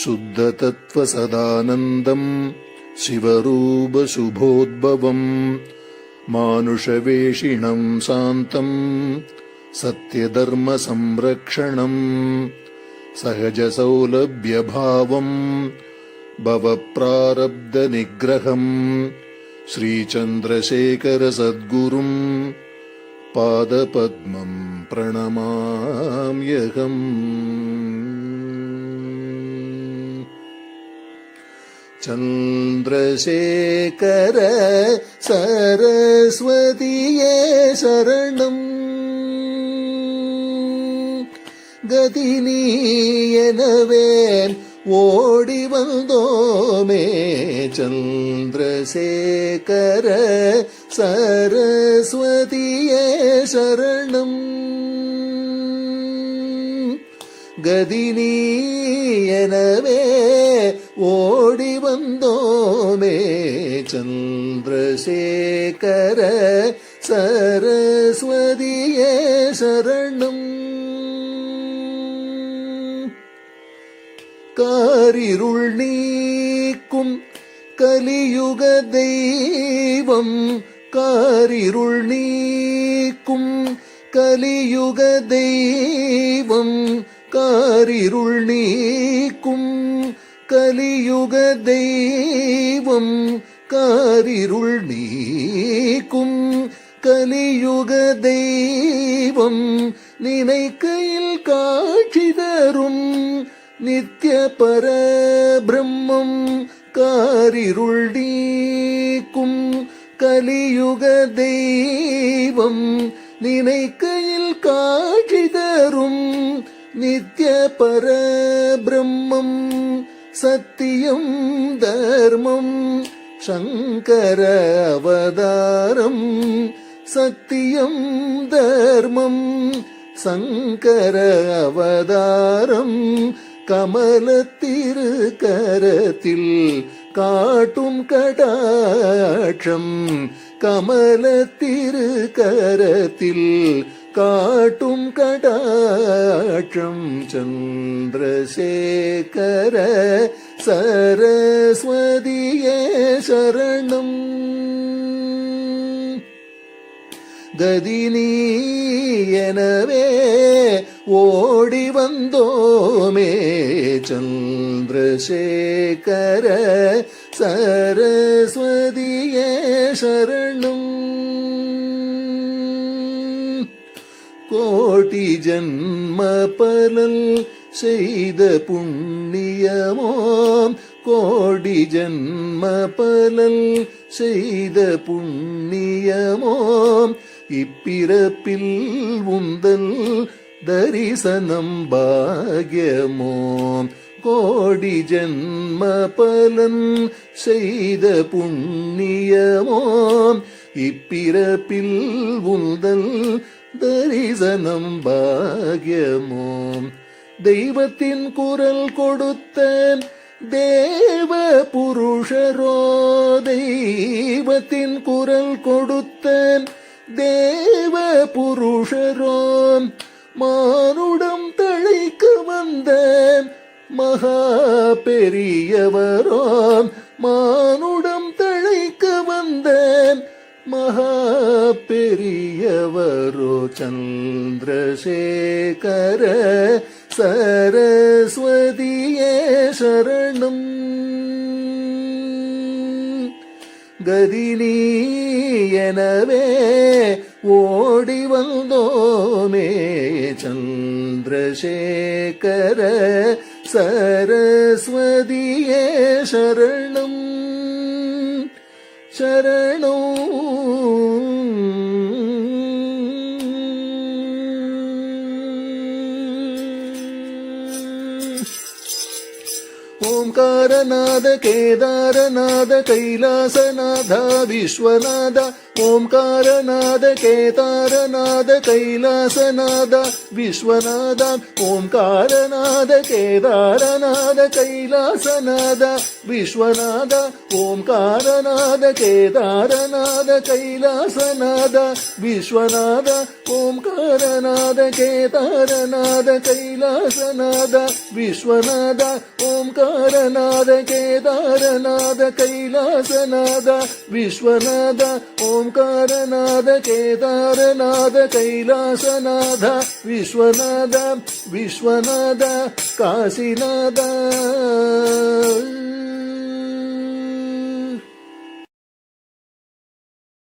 शुद्धतत्त्वसदानन्दम् शिवरूपशुभोद्भवम् मानुषवेषिणम् शान्तम् सत्यधर्मसंरक्षणम् सहजसौलभ्यभावम् भवप्रारब्धनिग्रहम् श्रीचन्द्रशेखरसद्गुरुम् पादपद्मम् प्रणमाम्यहम्। चन्द्रशेखर सरस्वतीये शरणम् गतिनीयनवेन् ओडि वन्दोमे चन्द्रशेखर सरस्वतीये शरणम् गदिनीयनवे ओडि वन्दोमे चन्द्रशेखर सरस्वतीये शरणम् कारिरुळ नीक्कुम कलियुग दैवम् कारिरुळ नीक्कुम कलियुग दैवम् कारिरुळ नीक्कुम कलियुग दैवम् कारिरुळ नीक्कुम कलियुग दैवम् निनैक्कैयिल काட்சி தரும் नित्य परब्रह्मम् कारिरुळ नीक्कुम कलियुग दैवम् निनैक्कैयिल काட்சி தரும் नित्य परब्रह्मम् सत्यम् धर्मम् शङ्कर अवतारम् सत्यम् धर्मम् शङ्कर अवतारम् कमलत्तिरुकरत्तिल काट्टुम कटाक्षम् कमलत्तिरुकरत्तिल काट्टुम कटाक्षम् चन्द्रशेखर सरस्वतीये शरणम् गदिनीयनवे ओडि वन्दोमे चन्द्रशेखर सरस्वतीये शरणम् कोटि जन्म पलल செய்த புண்ணியமோம் கோடி ஜன்ம பலல் செய்த புண்ணியமோம் இப்பிறப்பில் உந்தல் தரிசனம் பாக்யமோம் கோடி ஜன்ம பலன் செய்த புண்ணியமோம் இப்பிறப்பில் உந்தல் தரிசனம் பாக்யமோம் தெய்வத்தின் குரல் கொடுத்த தேவ புருஷரோ தெய்வத்தின் குரல் கொடுத்த தேவ புருஷரோ மானுடம் தழைக்க வந்த மகா பெரியவரோ மானுடம் தழைக்க வந்த மகா பெரியவரோ சந்திரசேகர सरस्वतीये शरणम् गदिनीयनवे ओडि वन्दोमे चन्द्रशेखर सरस्वतीये शरणम् शरणो ओंकारनाद केदारनाद कैलासनाथ विश्वनाथ ಓಂಕಾರನಾದ ಕೇದಾರನಾದ ಕೈಲಾಸನಾದ ವಿಶ್ವನಾದ ಓಂಕಾರನಾದ ಕೇದಾರನಾದ ಕೈಲಾಸನಾದ ವಿಶ್ವನಾದ ಓಂಕಾರನಾದ ಕೇದಾರನಾದ ಕೈಲಾಸನಾದ ವಿಶ್ವನಾದ ಓಂಕಾರನಾದ ಕೇದಾರನಾದ ಕೈಲಾಸನಾದ ವಿಶ್ವನಾದ ಓಂಕಾರನಾದ ಕೇದಾರನಾದ ಕೈಲಾಸನಾದ ವಿಶ್ವನಾದ ಓಂಕಾರನಾದ ಕೇದಾರನಾದ ಕೈಲಾಸನಾದ ವಿಶ್ವನಾದ ವಿಶ್ವನಾದ ಕಾಶಿನಾದ